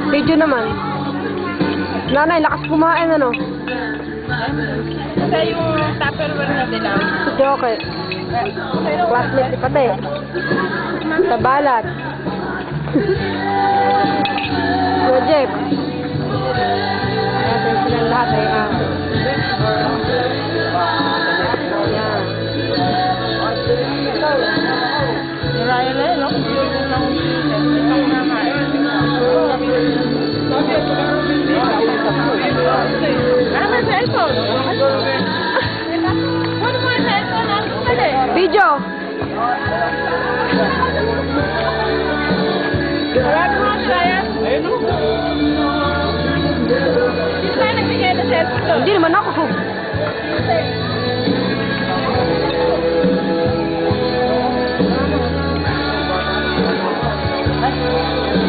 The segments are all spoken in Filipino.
Video naman. Nanay, lakas kumain, ano? Kasi yung Tupperware na dilaw. Sige, okay. Classmate ni Pate. Sa balat. So, Jeff. Ayan, silang lahat ay Ayan. Maraya na yun, no? Ano ba cellphone? Ano ba cellphone? Video. Marami mga Ryan. Ayun, no? Hindi tayo nagbigay na cellphone doon. Hindi naman ako.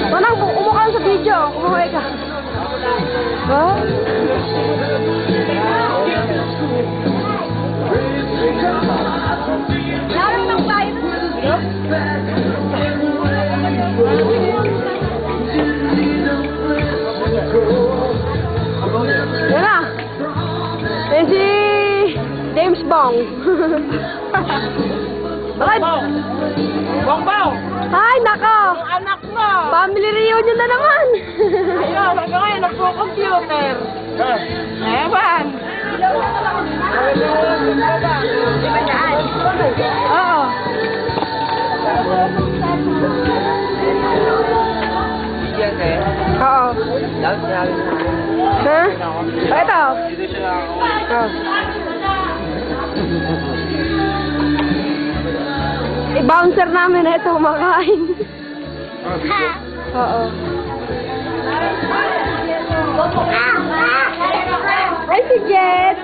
Manang, umuha ka sa video. Kumuha ka. Ha? Larang ng bayan. Yan na. Yan si James Bong. Bakit? Bongbong! Ay, nako. Anak mo! Family reunion na naman. Ayun, hanggang ngayon, nagpo-computer. Ewan! Oo. Oo. Ha? Ito. Oh. I-bouncer namin na ito kumakain. Oo. Ay, si Jet.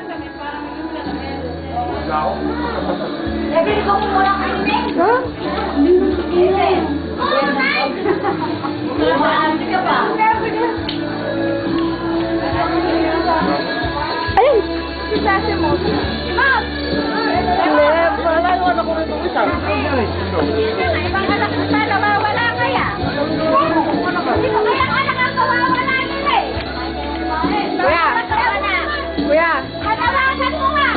Ha? Ayun. Si Sasha mo. Mom! Wala yung anak ko rin itong isa. Ibang anak na sana mawala kaya. Dito kaya ang anak ang mawawala nila eh. Kuya. Kuya. Hanawakan mo nga.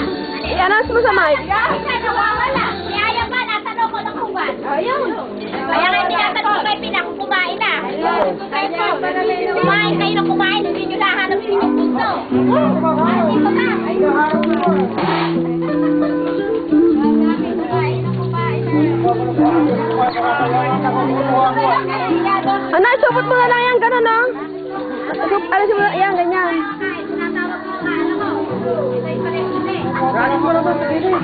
I-announce mo sa mic. Kaya nawawala. Kaya ba natanong ko ng kuwan? Ayun. Kaya nga tinatanong ko kayo pinakukumain na. Kumain kayo ng kumain. Hindi nyo nahanap yung inyong gusto. Dito ka. Ano, isupot mo na lang yan, gano'n na. Alisin mo na, yan, ganyan.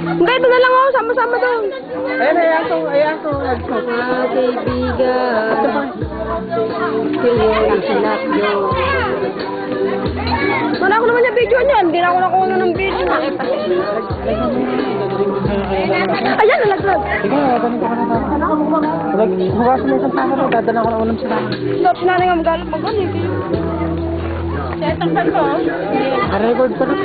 Hindi, ito na lang ako, sama-sama doon. Ayun, ayan ko. Mga kaibigan. Kailangan sinap yun. Wala ko naman yung video niyan. Hindi na ako nakuha ng video. Ayan, nalaglag. Sige, dadalhin ko ka na. Huwasan mo isang tama na, dadalhin ko na ulam sila. Sinanay nga magalit magalit. Set up ko. Record pa rin.